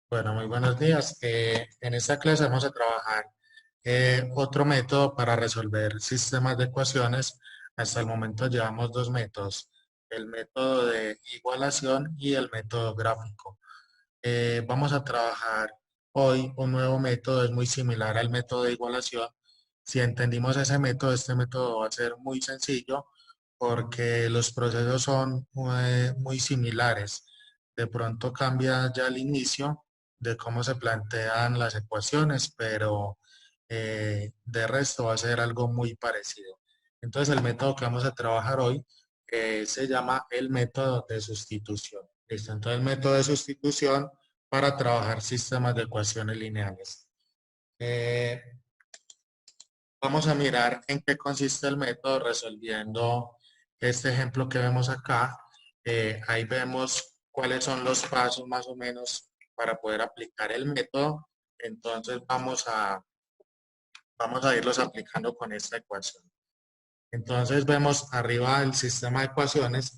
Bueno, muy buenos días. En esta clase vamos a trabajar otro método para resolver sistemas de ecuaciones. Hasta el momento llevamos dos métodos, el método de igualación y el método gráfico. Vamos a trabajar hoy un nuevo método, es muy similar al método de igualación. Si entendimos ese método, este método va a ser muy sencillo porque los procesos son muy similares. De pronto cambia ya el inicio de cómo se plantean las ecuaciones, pero de resto va a ser algo muy parecido. Entonces el método que vamos a trabajar hoy se llama el método de sustitución. ¿Listo? Entonces el método de sustitución para trabajar sistemas de ecuaciones lineales. Eh, Vamos a mirar en qué consiste el método resolviendo este ejemplo que vemos acá. Ahí vemos cuáles son los pasos más o menos para poder aplicar el método. Entonces vamos a irlos aplicando con esta ecuación. Entonces vemos arriba el sistema de ecuaciones.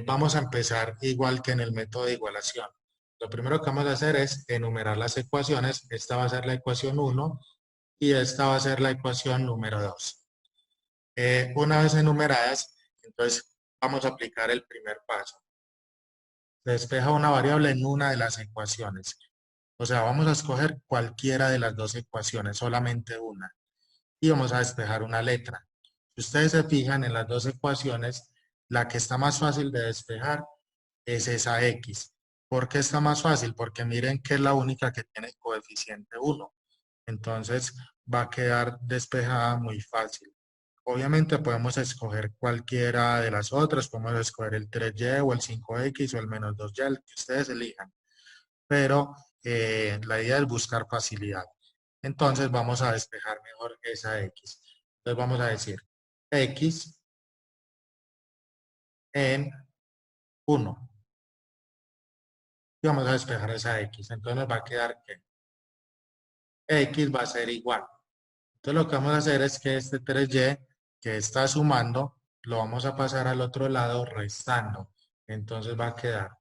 Vamos a empezar igual que en el método de igualación. Lo primero que vamos a hacer es enumerar las ecuaciones. Esta va a ser la ecuación uno y esta va a ser la ecuación número 2. Una vez enumeradas, entonces vamos a aplicar el primer paso. Se despeja una variable en una de las ecuaciones. O sea, vamos a escoger cualquiera de las dos ecuaciones, solamente una. Y vamos a despejar una letra. Si ustedes se fijan en las dos ecuaciones, la que está más fácil de despejar es esa X. ¿Por qué está más fácil? Porque miren que es la única que tiene coeficiente uno. Entonces va a quedar despejada muy fácil. Obviamente podemos escoger cualquiera de las otras, podemos escoger el 3y o el 5x o el menos 2y, el que ustedes elijan, pero la idea es buscar facilidad. Entonces vamos a despejar mejor esa x. Entonces vamos a decir x en uno y vamos a despejar esa x. Entonces nos va a quedar que x va a ser igual. Entonces lo que vamos a hacer es que este 3y que está sumando, lo vamos a pasar al otro lado restando. Entonces va a quedar,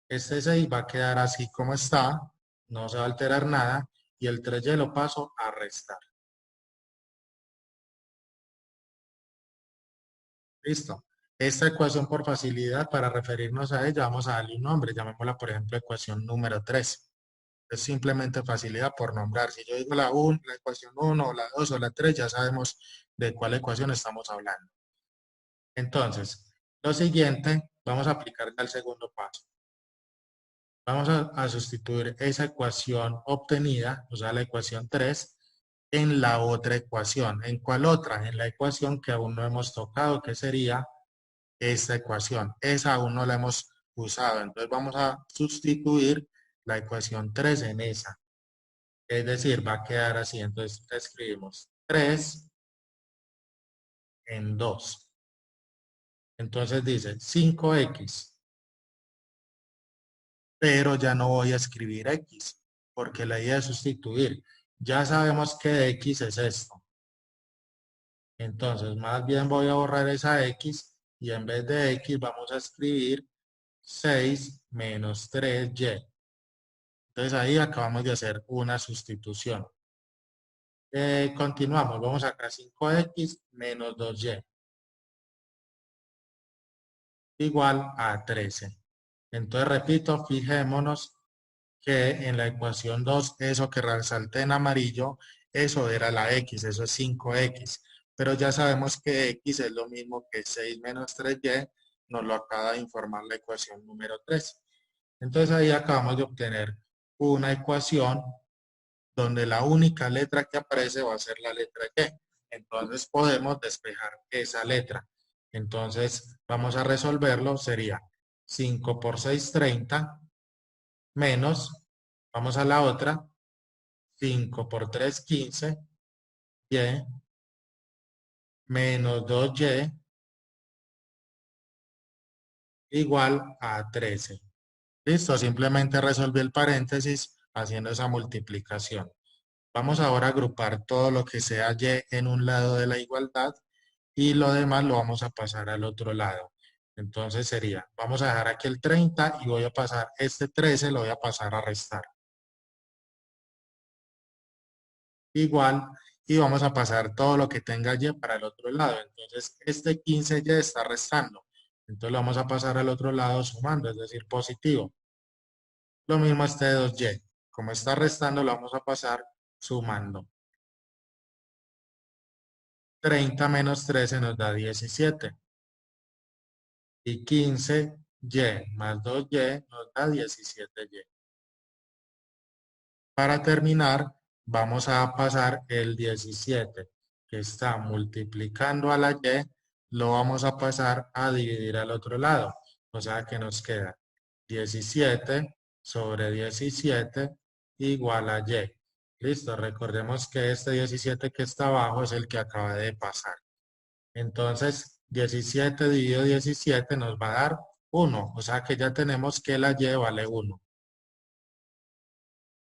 este 6 va a quedar así como está, no se va a alterar nada, y el 3y lo paso a restar. Listo. Esta ecuación por facilidad, para referirnos a ella, vamos a darle un nombre, llamémosla por ejemplo ecuación número 3. Es simplemente facilidad por nombrar. Si yo digo la ecuación uno o la 2 o la 3 ya sabemos de cuál ecuación estamos hablando. Entonces, lo siguiente, vamos a aplicar ya el segundo paso. Vamos a sustituir esa ecuación obtenida, o sea, la ecuación 3, en la otra ecuación. ¿En cuál otra? En la ecuación que aún no hemos tocado, que sería esta ecuación. Esa aún no la hemos usado. Entonces vamos a sustituir la ecuación 3 en esa. Es decir, va a quedar así. Entonces escribimos 3 en 2. Entonces dice 5x, pero ya no voy a escribir x, porque la idea es sustituir. Ya sabemos que x es esto. Entonces, más bien voy a borrar esa x y en vez de x vamos a escribir 6 menos 3y. Entonces ahí acabamos de hacer una sustitución. Continuamos, vamos acá 5x menos 2y igual a 13. Entonces repito, fijémonos que en la ecuación 2 eso que resalté en amarillo, eso era la x, eso es 5x. Pero ya sabemos que x es lo mismo que 6 menos 3y, nos lo acaba de informar la ecuación número 3. Entonces ahí acabamos de obtener una ecuación donde la única letra que aparece va a ser la letra Y. Entonces podemos despejar esa letra. Entonces vamos a resolverlo, sería 5 por 6, 30, menos, vamos a la otra, 5 por 3, 15, y menos 2y igual a 13. Listo, simplemente resolví el paréntesis haciendo esa multiplicación. Vamos ahora a agrupar todo lo que sea y en un lado de la igualdad y lo demás lo vamos a pasar al otro lado. Entonces sería, vamos a dejar aquí el 30 y voy a pasar este 13, lo voy a pasar a restar. igual, y vamos a pasar todo lo que tenga y para el otro lado. Entonces, este 15y está restando. Entonces, lo vamos a pasar al otro lado sumando, es decir, positivo. Lo mismo este 2y. Como está restando, lo vamos a pasar sumando. 30 menos 13 nos da 17. Y 15y más 2y nos da 17y. Para terminar, vamos a pasar el 17, que está multiplicando a la y, lo vamos a pasar a dividir al otro lado. O sea que nos queda 17 sobre 17 igual a y. Listo, recordemos que este 17 que está abajo es el que acaba de pasar. Entonces, 17 dividido 17 nos va a dar 1. O sea que ya tenemos que la y vale 1.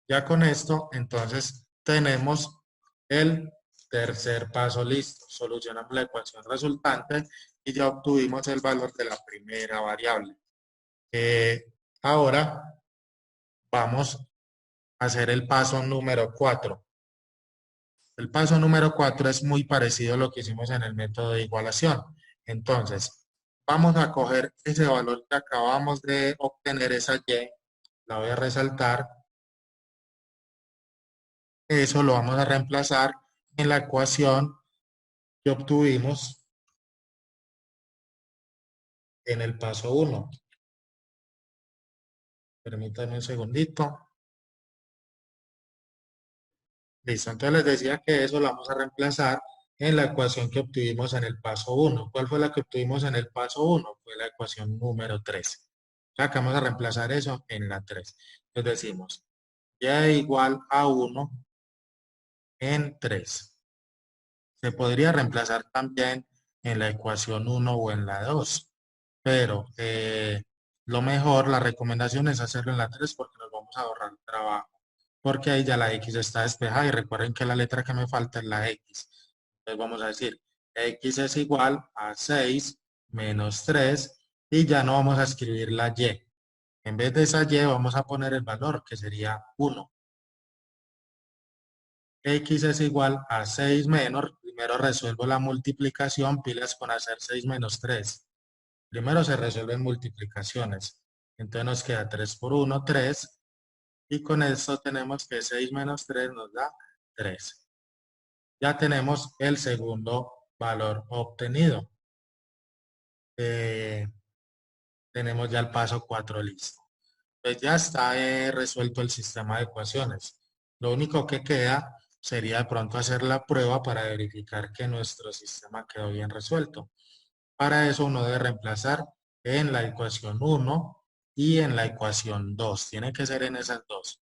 Ya con esto, entonces, tenemos el tercer paso listo. Solucionamos la ecuación resultante y ya obtuvimos el valor de la primera variable. Ahora vamos a hacer el paso número 4. El paso número 4 es muy parecido a lo que hicimos en el método de igualación. Entonces, vamos a coger ese valor que acabamos de obtener, esa y, la voy a resaltar. Eso lo vamos a reemplazar en la ecuación que obtuvimos en el paso 1. Permítanme un segundito. Listo, entonces les decía que eso lo vamos a reemplazar en la ecuación que obtuvimos en el paso 1. ¿Cuál fue la que obtuvimos en el paso 1? Fue la ecuación número 3. Acá vamos a reemplazar eso en la 3. Entonces decimos, y igual a 1 en 3. Se podría reemplazar también en la ecuación 1 o en la 2, pero lo mejor, la recomendación es hacerlo en la 3 porque nos vamos a ahorrar trabajo, porque ahí ya la X está despejada y recuerden que la letra que me falta es la X. Entonces vamos a decir, X es igual a 6 menos 3 y ya no vamos a escribir la Y. En vez de esa Y vamos a poner el valor que sería 1. X es igual a 6 menos, primero resuelvo la multiplicación, pilas con hacer 6 menos 3. Primero se resuelven multiplicaciones. Entonces nos queda 3 por 1, 3. Y con esto tenemos que 6 menos 3 nos da 3. Ya tenemos el segundo valor obtenido. Tenemos ya el paso 4 listo. Pues ya está resuelto el sistema de ecuaciones. Lo único que queda sería de pronto hacer la prueba para verificar que nuestro sistema quedó bien resuelto. Para eso uno debe reemplazar en la ecuación 1 y en la ecuación 2. Tiene que ser en esas dos.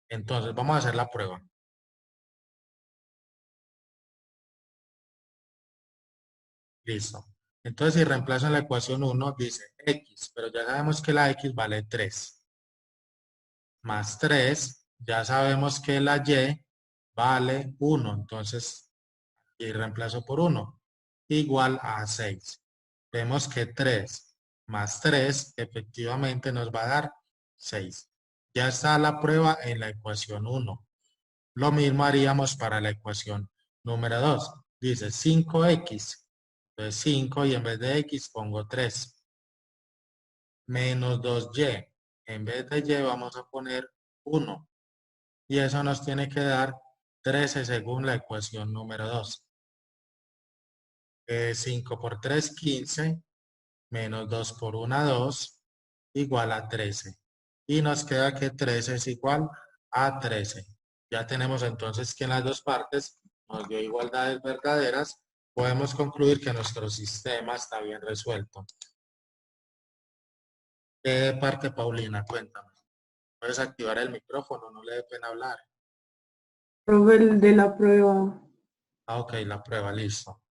Entonces vamos a hacer la prueba. Listo. Entonces si reemplazo en la ecuación 1 dice x, pero ya sabemos que la x vale 3. Más 3, ya sabemos que la y vale 1. Entonces, y reemplazo por 1. Igual a 6. Vemos que 3 más 3 efectivamente nos va a dar 6. Ya está la prueba en la ecuación 1. Lo mismo haríamos para la ecuación número 2. Dice 5x. Entonces 5 y en vez de x pongo 3. Menos 2y. En vez de y vamos a poner 1. Y eso nos tiene que dar 13 según la ecuación número 2. 5 por 3, 15. Menos 2 por 1, 2. Igual a 13. Y nos queda que 13 es igual a 13. Ya tenemos entonces que en las dos partes nos dio igualdades verdaderas. Podemos concluir que nuestro sistema está bien resuelto. ¿Qué parte, Paulina? Cuéntame. Puedes activar el micrófono, no le dé pena hablar. Profe, el de la prueba. Ah, ok, la prueba, listo.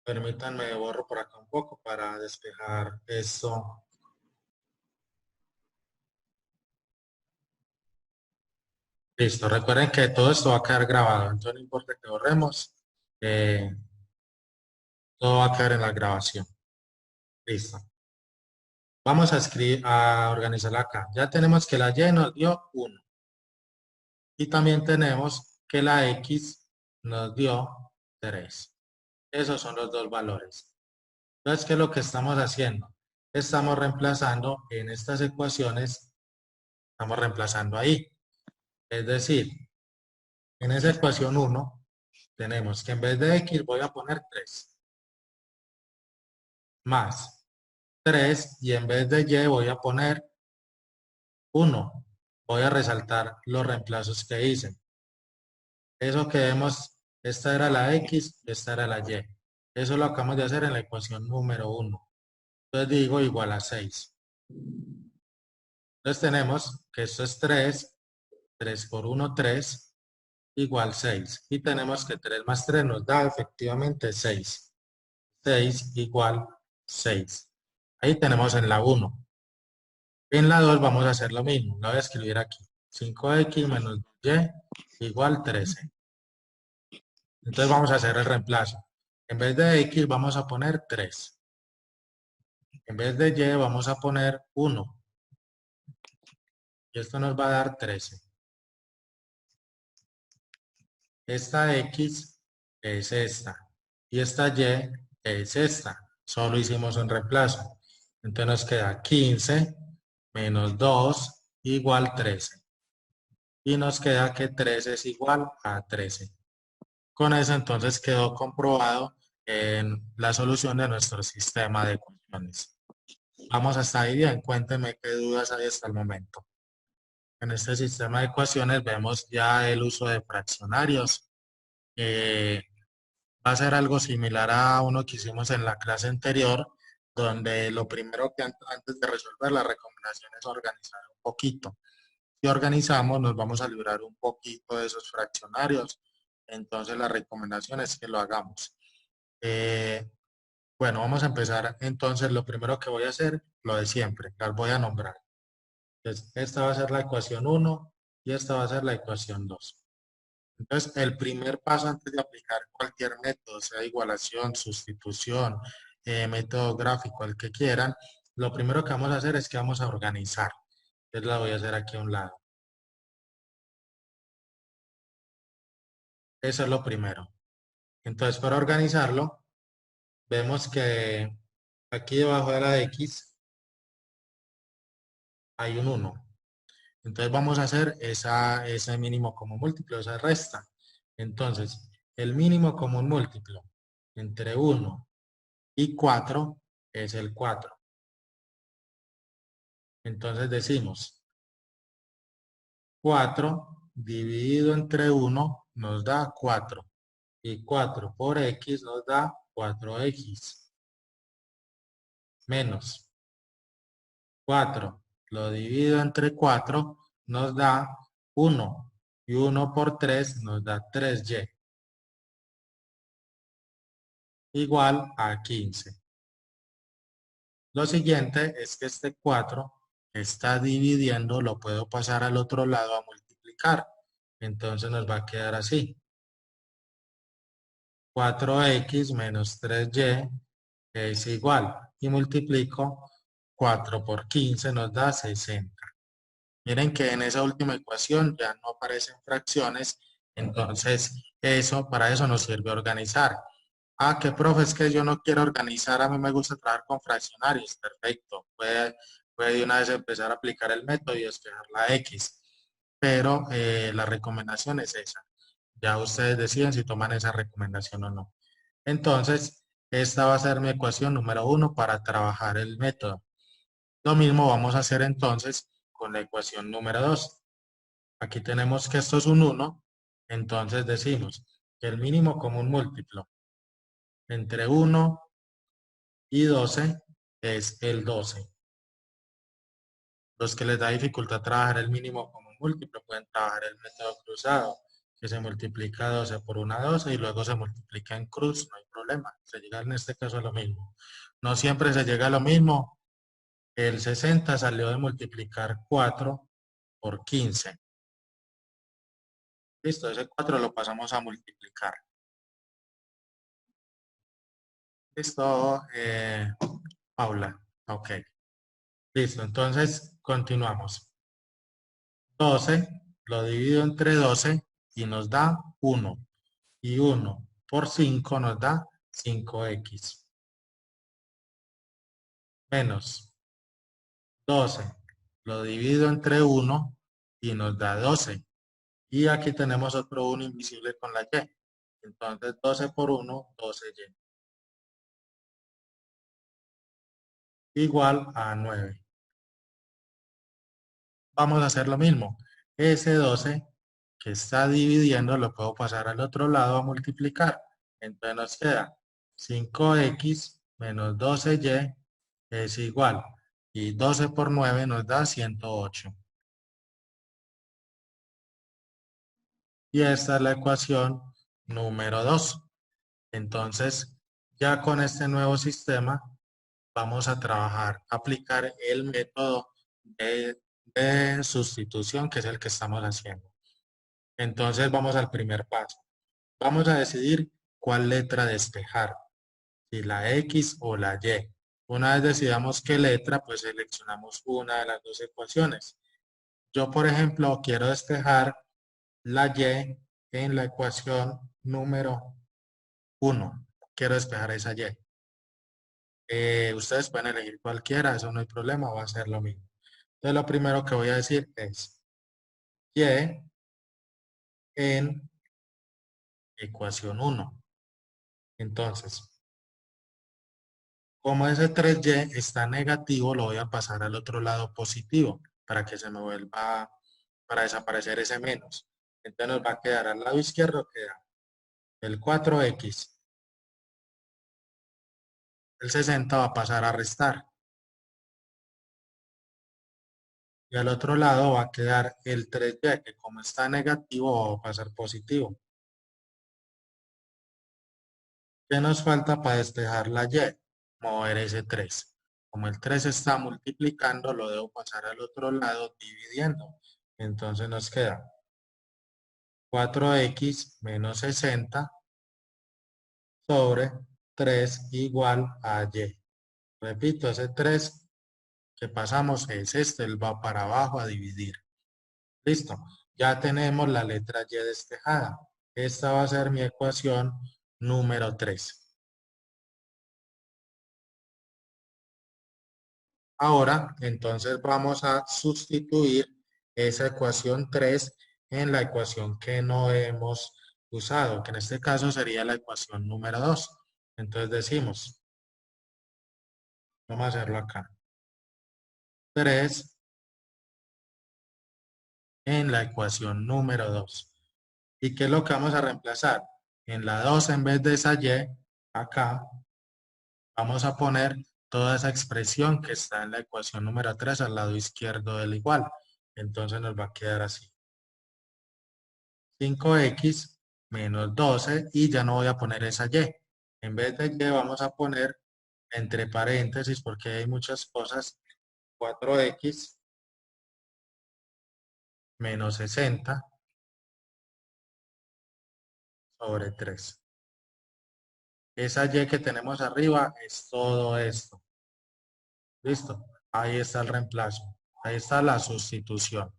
Permítanme, borro por acá un poco para despejar esto. Listo, recuerden que todo esto va a quedar grabado, entonces no importa que borremos, eh, todo va a quedar en la grabación. Listo. Vamos a escribir, a organizarla acá. Ya tenemos que la Y nos dio 1. Y también tenemos que la X nos dio 3. Esos son los dos valores. Entonces, ¿qué es lo que estamos haciendo? Estamos reemplazando en estas ecuaciones, estamos reemplazando ahí. Es decir, en esa ecuación 1 tenemos que en vez de X voy a poner 3 más 3 y en vez de Y voy a poner 1. Voy a resaltar los reemplazos que hice. Eso que vemos, esta era la X, esta era la Y. Eso lo acabamos de hacer en la ecuación número 1. Entonces digo igual a 6. Entonces tenemos que esto es 3, 3 por 1, 3, igual 6. Y tenemos que 3 más 3 nos da efectivamente 6. 6 igual 6. Ahí tenemos en la 1. En la 2 vamos a hacer lo mismo. Lo voy a escribir aquí. 5x menos y igual 13. Entonces vamos a hacer el reemplazo. En vez de x vamos a poner 3. En vez de y vamos a poner 1. Y esto nos va a dar 13. Esta x es esta. Y esta y es esta. Solo hicimos un reemplazo. Entonces nos queda 15 menos 2 igual 13. Y nos queda que 13 es igual a 13. Con eso entonces quedó comprobado en la solución de nuestro sistema de ecuaciones. Vamos hasta ahí bien, cuéntenme qué dudas hay hasta el momento. En este sistema de ecuaciones vemos ya el uso de fraccionarios. Va a ser algo similar a uno que hicimos en la clase anterior, donde lo primero que antes de resolver la recomendación es organizar un poquito. Si organizamos, nos vamos a librar un poquito de esos fraccionarios. Entonces, la recomendación es que lo hagamos. Bueno, vamos a empezar. Entonces, lo primero que voy a hacer, lo de siempre, las voy a nombrar. Entonces, esta va a ser la ecuación 1 y esta va a ser la ecuación 2. Entonces, el primer paso antes de aplicar cualquier método, sea igualación, sustitución, método gráfico, el que quieran, lo primero que vamos a hacer es que vamos a organizar. Entonces, la voy a hacer aquí a un lado. Eso es lo primero. Entonces, para organizarlo, vemos que aquí debajo de la X hay un 1. Entonces vamos a hacer ese mínimo común múltiplo, esa resta. Entonces, el mínimo común múltiplo entre 1 y 4 es el 4. Entonces decimos 4 dividido entre 1 nos da 4. Y 4 por x nos da 4x. Menos 4 lo divido entre 4 nos da 1. Y 1 por 3 nos da 3y. Igual a 15. Lo siguiente es que este 4 está dividiendo, lo puedo pasar al otro lado a multiplicar. Entonces nos va a quedar así. 4x menos 3y es igual. Y multiplico 4 por 15 nos da 60. Miren que en esa última ecuación ya no aparecen fracciones. Entonces, para eso nos sirve organizar. Ah, que profe, es que yo no quiero organizar, a mí me gusta trabajar con fraccionarios. Perfecto, puede de una vez empezar a aplicar el método y despejar la X. Pero la recomendación es esa. Ya ustedes deciden si toman esa recomendación o no. Entonces, esta va a ser mi ecuación número 1 para trabajar el método. Lo mismo vamos a hacer entonces con la ecuación número 2. Aquí tenemos que esto es un 1, entonces decimos que el mínimo común múltiplo entre 1 y 12 es el 12. Los que les da dificultad trabajar el mínimo común múltiplo pueden trabajar el método cruzado, que se multiplica 12 por una 12 y luego se multiplica en cruz, no hay problema. Se llega en este caso a lo mismo. No siempre se llega a lo mismo. El 60 salió de multiplicar 4 por 15. Listo, ese 4 lo pasamos a multiplicar. Listo, Paula. Ok. Listo, entonces continuamos. 12 lo divido entre 12 y nos da 1. Y 1 por 5 nos da 5x. Menos 12. Lo divido entre 1 y nos da 12. Y aquí tenemos otro 1 invisible con la y. Entonces 12 por 1, 12y. Igual a 9. Vamos a hacer lo mismo. Ese 12 que está dividiendo lo puedo pasar al otro lado a multiplicar. Entonces nos queda 5x menos 12y es igual. Y 12 por 9 nos da 108. Y esta es la ecuación número 2. Entonces, ya con este nuevo sistema, vamos a trabajar, aplicar el método de sustitución, que es el que estamos haciendo. Entonces, vamos al primer paso. Vamos a decidir cuál letra despejar, si la X o la Y. Una vez decidamos qué letra, pues seleccionamos una de las dos ecuaciones. Yo, por ejemplo, quiero despejar la Y en la ecuación número 1. Quiero despejar esa Y. Ustedes pueden elegir cualquiera, eso no hay problema, va a ser lo mismo. Entonces, lo primero que voy a decir es Y en ecuación 1. Entonces, como ese 3y está negativo, lo voy a pasar al otro lado positivo para que se me vuelva, para desaparecer ese menos. Entonces nos va a quedar al lado izquierdo, queda el 4x. El 60 va a pasar a restar. Y al otro lado va a quedar el 3y, que como está negativo, va a pasar positivo. ¿Qué nos falta para despejar la y? Mover ese 3. Como el 3 está multiplicando, lo debo pasar al otro lado dividiendo. Entonces nos queda 4x menos 60 sobre 3 igual a y. Repito, ese 3 que pasamos es este, él va para abajo a dividir. Listo, ya tenemos la letra y despejada. Esta va a ser mi ecuación número 3. Ahora, entonces vamos a sustituir esa ecuación 3 en la ecuación que no hemos usado, que en este caso sería la ecuación número 2. Entonces decimos, vamos a hacerlo acá. 3 en la ecuación número 2. ¿Y qué es lo que vamos a reemplazar? En la 2, en vez de esa y, acá, vamos a poner toda esa expresión que está en la ecuación número 3 al lado izquierdo del igual. Entonces nos va a quedar así. 5x menos 12 y ya no voy a poner esa y. En vez de y vamos a poner entre paréntesis, porque hay muchas cosas, 4x menos 60 sobre 3. Esa y que tenemos arriba es todo esto. ¿Listo? Ahí está el reemplazo. Ahí está la sustitución.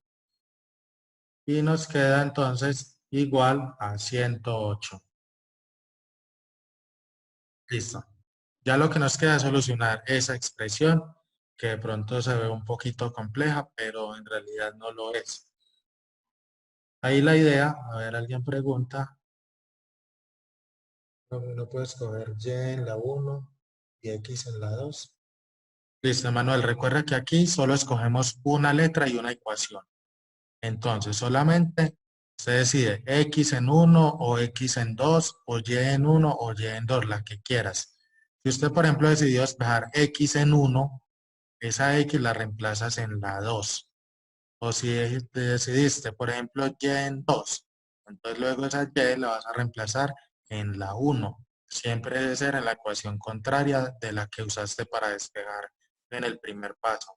Y nos queda entonces igual a 108. Listo. Ya lo que nos queda es solucionar esa expresión que de pronto se ve un poquito compleja, pero en realidad no lo es. Ahí la idea, a ver, alguien pregunta, no puedes escoger y en la 1 y x en la 2. Listo, Manuel, recuerda que aquí solo escogemos una letra y una ecuación. Entonces, solamente se decide x en 1 o x en 2 o y en 1 o y en 2, la que quieras. Si usted, por ejemplo, decidió despejar x en 1, esa x la reemplazas en la 2. O si decidiste, por ejemplo, y en 2, entonces luego esa y la vas a reemplazar en la 1. Siempre debe ser en la ecuación contraria de la que usaste para despejar en el primer paso.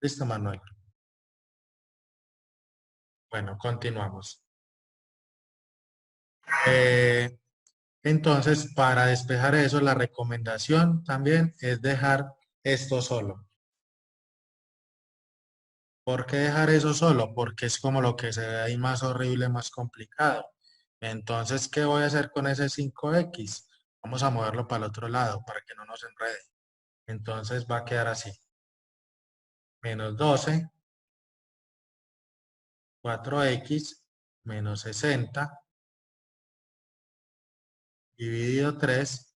¿Listo, Manuel? Bueno, continuamos. Eh, entonces, para despejar eso, la recomendación también es dejar esto solo. ¿Por qué dejar eso solo? Porque es como lo que se ve ahí más horrible, más complicado. Entonces, ¿qué voy a hacer con ese 5x? Vamos a moverlo para el otro lado para que no nos enrede. Entonces va a quedar así. Menos 12, 4x, menos 60, dividido 3,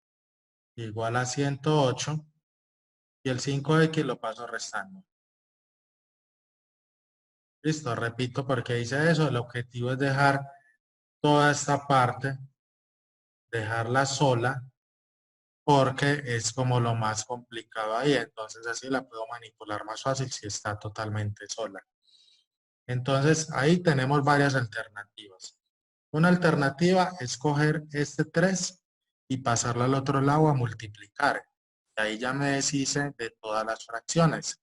igual a 108. Y el 5x lo paso restando. Listo, repito porque dice eso. El objetivo es dejar toda esta parte, dejarla sola, porque es como lo más complicado ahí. Entonces así la puedo manipular más fácil si está totalmente sola. Entonces ahí tenemos varias alternativas. Una alternativa es coger este 3 y pasarlo al otro lado a multiplicar. Y ahí ya me deshice de todas las fracciones.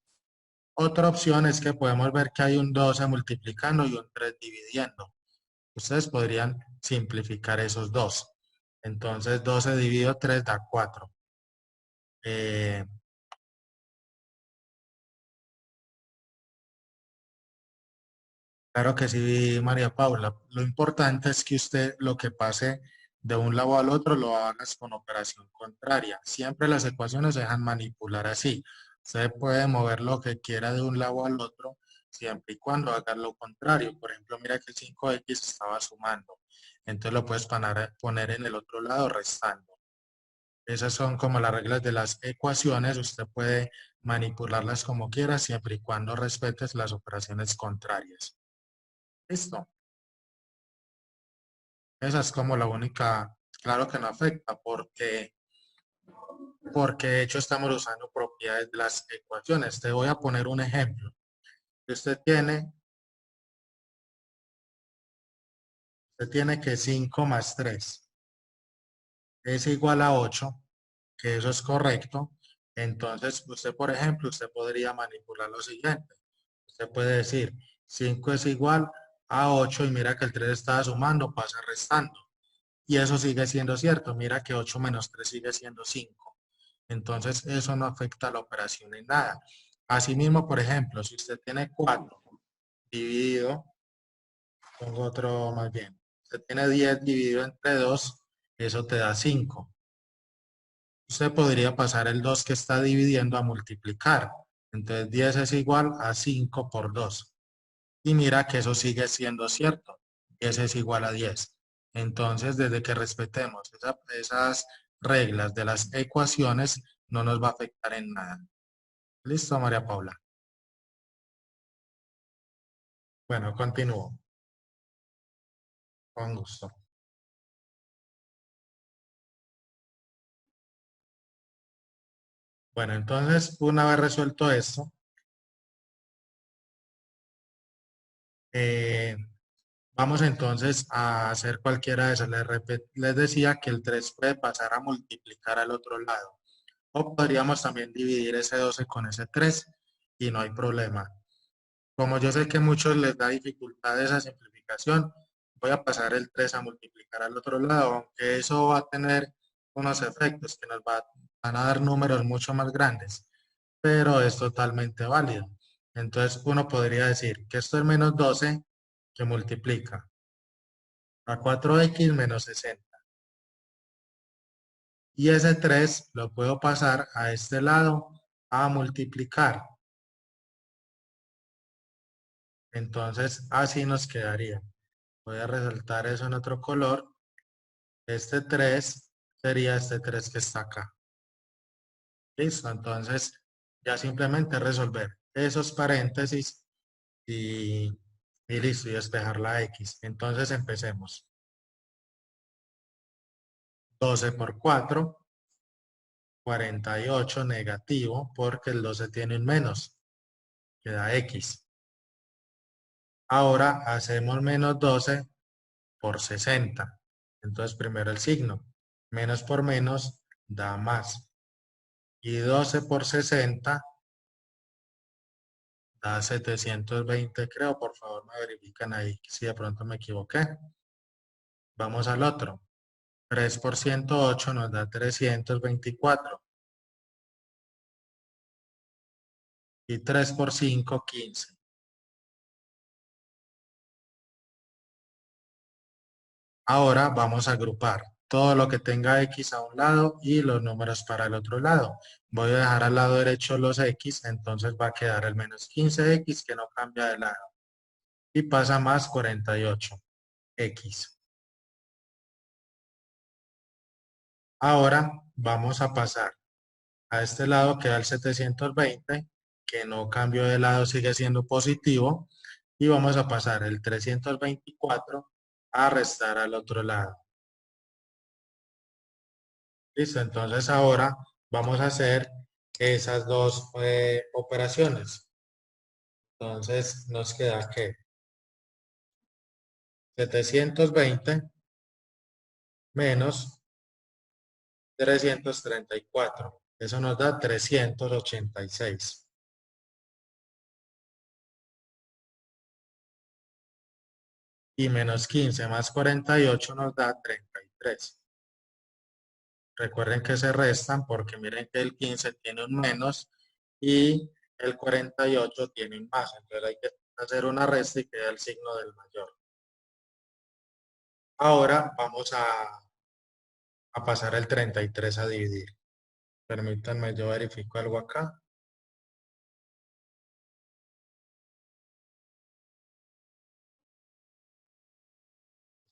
Otra opción es que podemos ver que hay un 12 multiplicando y un 3 dividiendo. Ustedes podrían simplificar esos dos. Entonces 12 dividido 3 da 4. Eh, claro que sí, María Paula. Lo importante es que usted lo que pase de un lado al otro lo hagas con operación contraria. Siempre las ecuaciones se dejan manipular así. Usted puede mover lo que quiera de un lado al otro siempre y cuando haga lo contrario. Por ejemplo, mira que 5x estaba sumando. Entonces lo puedes poner en el otro lado restando. Esas son como las reglas de las ecuaciones. Usted puede manipularlas como quiera siempre y cuando respetes las operaciones contrarias. Listo. Esa es como la única, claro que no afecta porque de hecho estamos usando propiedades de las ecuaciones. Te voy a poner un ejemplo. Usted tiene que 5 más 3 es igual a 8, que eso es correcto. Entonces, usted, por ejemplo, usted podría manipular lo siguiente. Usted puede decir, 5 es igual a 8 y mira que el 3 estaba sumando, pasa restando. Y eso sigue siendo cierto. Mira que 8 menos 3 sigue siendo 5. Entonces, eso no afecta a la operación en nada. Asimismo, por ejemplo, si usted tiene 4 dividido, pongo otro más bien. Usted tiene 10 dividido entre 2, eso te da 5. Usted podría pasar el 2 que está dividiendo a multiplicar. Entonces 10 es igual a 5 por 2. Y mira que eso sigue siendo cierto. 10 es igual a 10. Entonces, desde que respetemos esas reglas de las ecuaciones, no nos va a afectar en nada. ¿Listo, María Paula? Bueno, continúo. Con gusto. Bueno, entonces, una vez resuelto esto, eh, vamos entonces a hacer cualquiera de esas. Les decía que el 3 puede pasar a multiplicar al otro lado. O podríamos también dividir ese 12 con ese 3 y no hay problema. Como yo sé que a muchos les da dificultad esa simplificación, voy a pasar el 3 a multiplicar al otro lado, aunque eso va a tener unos efectos que van a dar números mucho más grandes, pero es totalmente válido. Entonces uno podría decir que esto es menos 12 que multiplica a 4x menos 60. Y ese 3 lo puedo pasar a este lado a multiplicar. Entonces así nos quedaría. Voy a resaltar eso en otro color. Este 3 sería este 3 que está acá. Listo, entonces ya simplemente resolver esos paréntesis y, y listo, y despejar la X. Entonces empecemos. 12 por 4, 48 negativo, porque el 12 tiene un menos, queda X. Ahora hacemos menos 12 por 60. Entonces primero el signo. Menos por menos da más. Y 12 por 60 da 720, creo. Por favor, me verifican ahí si de pronto me equivoqué. Vamos al otro. 3 por 108 nos da 324. Y 3 por 5, 15. Ahora vamos a agrupar todo lo que tenga X a un lado y los números para el otro lado. Voy a dejar al lado derecho los X, entonces va a quedar el menos 15X que no cambia de lado. Y pasa más 48X. Ahora vamos a pasar a este lado, queda el 720, que no cambió de lado, sigue siendo positivo. Y vamos a pasar el 324 a restar al otro lado. Listo, entonces ahora vamos a hacer esas dos operaciones. Entonces nos queda que 720 menos 334. Eso nos da 386. Y menos 15 más 48 nos da 33. Recuerden que se restan porque miren que el 15 tiene un menos y el 48 tiene un más. Entonces hay que hacer una resta y queda el signo del mayor. Ahora vamos a pasar el 33 a dividir. Permítanme, yo verifico algo acá.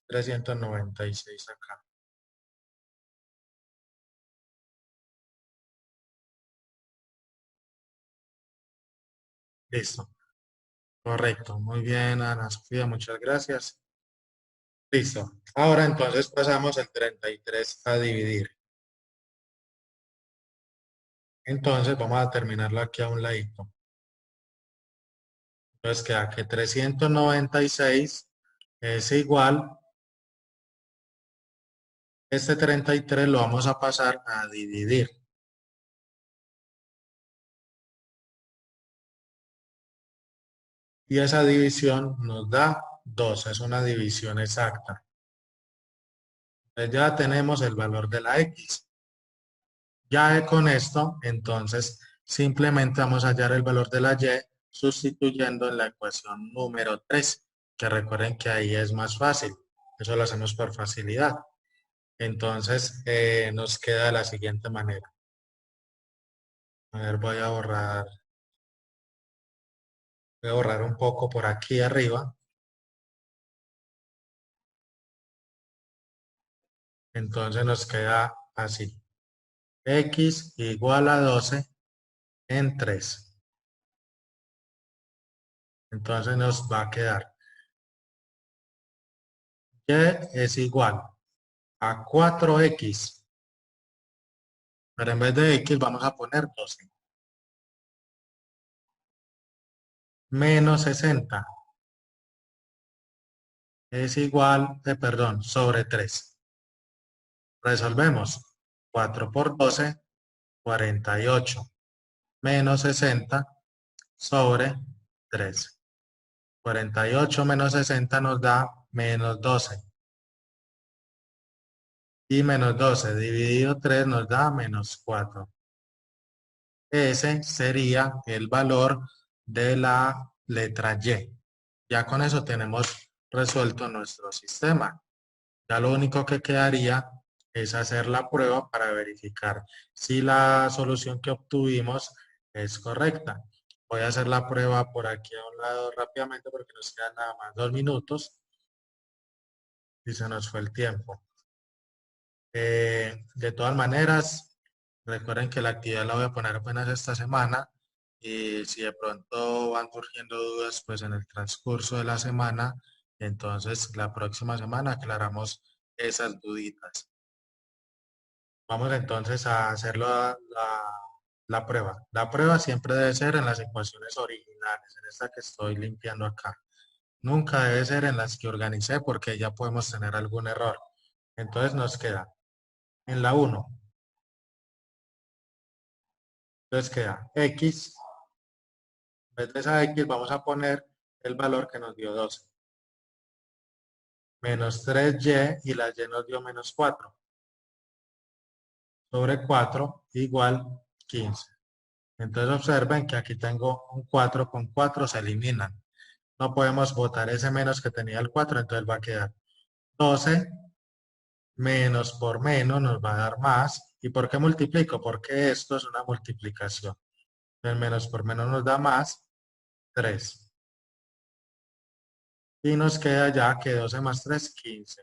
396 acá. Listo. Correcto. Muy bien, Ana Sofía, muchas gracias. Listo. Ahora entonces pasamos el 33 a dividir. Entonces vamos a terminarlo aquí a un ladito. Entonces queda que 396 es igual. Este 33 lo vamos a pasar a dividir. Y esa división nos da 2. Es una división exacta. Entonces ya tenemos el valor de la X. Ya con esto, entonces, simplemente vamos a hallar el valor de la Y sustituyendo en la ecuación número 3, que recuerden que ahí es más fácil. Eso lo hacemos por facilidad. Entonces, nos queda de la siguiente manera. A ver, voy a borrar un poco por aquí arriba. Entonces nos queda así. X igual a 12 en 3. Entonces nos va a quedar Y es igual a 4X. Pero en vez de X vamos a poner 12. Menos 60 es igual, perdón, sobre 3. Resolvemos. 4 por 12, 48. Menos 60 sobre 3. 48 menos 60 nos da menos 12. Y menos 12 dividido 3 nos da menos 4. Ese sería el valor de la letra Y. Ya con eso tenemos resuelto nuestro sistema. Ya lo único que quedaría es hacer la prueba para verificar si la solución que obtuvimos es correcta. Voy a hacer la prueba por aquí a un lado rápidamente porque nos quedan nada más 2 minutos y se nos fue el tiempo. De todas maneras, recuerden que la actividad la voy a poner apenas esta semana y si de pronto van surgiendo dudas, pues en el transcurso de la semana, entonces la próxima semana aclaramos esas duditas. Vamos entonces a hacer la prueba. La prueba siempre debe ser en las ecuaciones originales, en esta que estoy limpiando acá. Nunca debe ser en las que organicé porque ya podemos tener algún error. Entonces nos queda en la 1. Entonces queda X. En vez de esa X vamos a poner el valor que nos dio 12. Menos 3Y y la Y nos dio menos 4. Sobre 4 igual 15. Entonces observen que aquí tengo un 4 con 4 se eliminan. No podemos botar ese menos que tenía el 4, entonces va a quedar 12 menos por menos nos va a dar más. ¿Y por qué multiplico? Porque esto es una multiplicación. El menos por menos nos da más 3. Y nos queda ya que 12 más 3 15.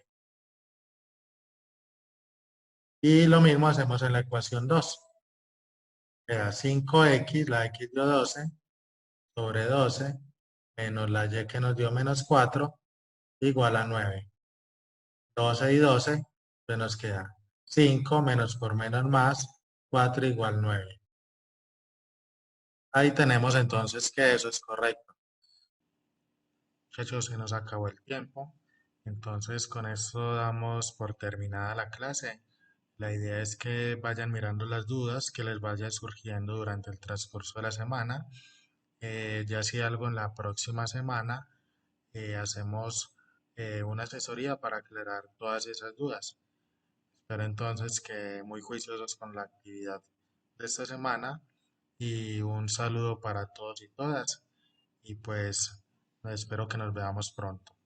Y lo mismo hacemos en la ecuación 2. Queda 5x, la x dio 12, sobre 12, menos la y que nos dio menos 4, igual a 9. 12 y 12, pues nos queda 5 menos por menos más, 4 igual 9. Ahí tenemos entonces que eso es correcto. Muchachos, se nos acabó el tiempo. Entonces, con esto damos por terminada la clase. La idea es que vayan mirando las dudas que les vaya surgiendo durante el transcurso de la semana. Ya si algo en la próxima semana hacemos una asesoría para aclarar todas esas dudas. Espero entonces que muy juiciosos con la actividad de esta semana y un saludo para todos y todas. Y pues espero que nos veamos pronto.